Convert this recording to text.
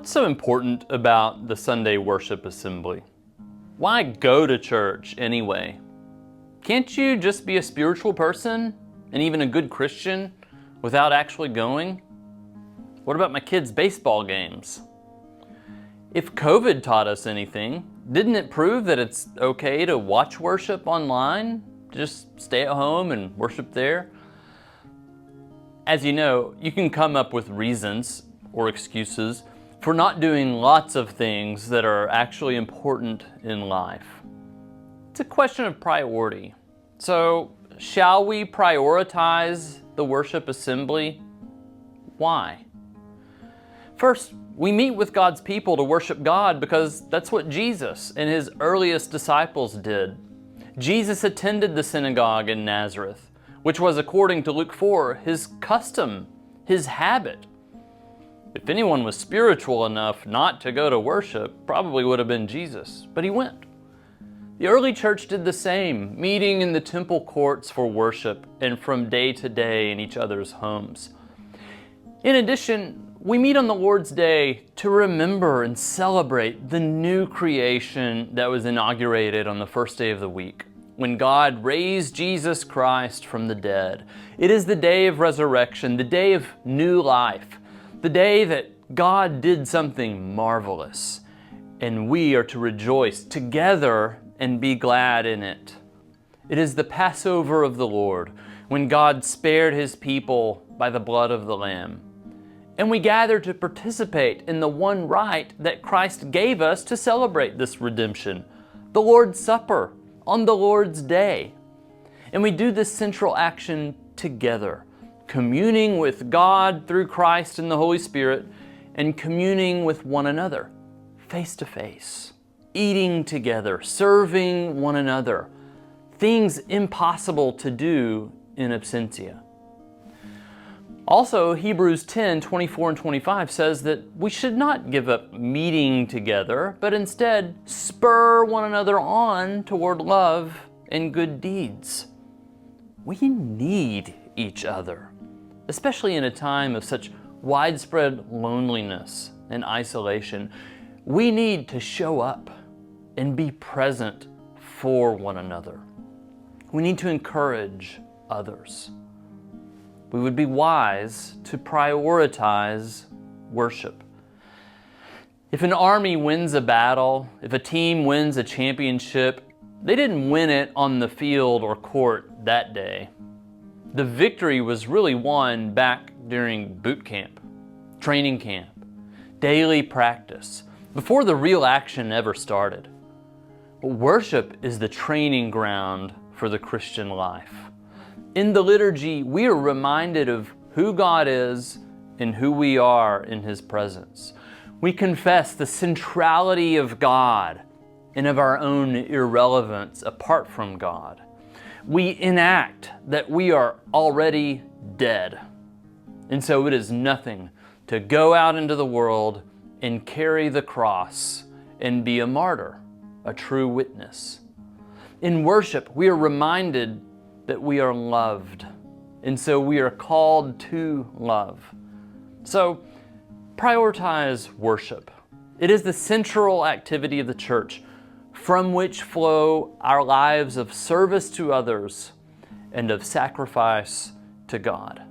What's so important about the Sunday worship assembly? Why go to church anyway? Can't you just be a spiritual person and even a good Christian without actually going? What about my kids' baseball games? If COVID taught us anything, didn't it prove that it's okay to watch worship online? Just stay at home and worship there? As you know, you can come up with reasons or excuses for not doing lots of things that are actually important in life. It's a question of priority. So, shall we prioritize the worship assembly? Why? First, we meet with God's people to worship God because that's what Jesus and his earliest disciples did. Jesus attended the synagogue in Nazareth, which was, according to Luke 4, his custom, his habit. If anyone was spiritual enough not to go to worship, probably would have been Jesus, but he went. The early church did the same, meeting in the temple courts for worship and from day to day in each other's homes. In addition, we meet on the Lord's Day to remember and celebrate the new creation that was inaugurated on the first day of the week, when God raised Jesus Christ from the dead. It is the day of resurrection, the day of new life, the day that God did something marvelous, and we are to rejoice together and be glad in it. It is the Passover of the Lord, when God spared his people by the blood of the Lamb. And we gather to participate in the one rite that Christ gave us to celebrate this redemption, the Lord's Supper on the Lord's Day. And we do this central action together, communing with God through Christ and the Holy Spirit, and communing with one another, face to face, eating together, serving one another, things impossible to do in absentia. Also, Hebrews 10:24 and 25 says that we should not give up meeting together, but instead spur one another on toward love and good deeds. We need each other, especially in a time of such widespread loneliness and isolation. We need to show up and be present for one another. We need to encourage others. We would be wise to prioritize worship. If an army wins a battle, if a team wins a championship, they didn't win it on the field or court that day. The victory was really won back during boot camp, training camp, daily practice, before the real action ever started. Worship is the training ground for the Christian life. In the liturgy, we are reminded of who God is and who we are in his presence. We confess the centrality of God and of our own irrelevance apart from God. We enact that we are already dead. And so it is nothing to go out into the world and carry the cross and be a martyr, a true witness. In worship, we are reminded that we are loved, and so we are called to love. So prioritize worship. It is the central activity of the church, from which flow our lives of service to others and of sacrifice to God.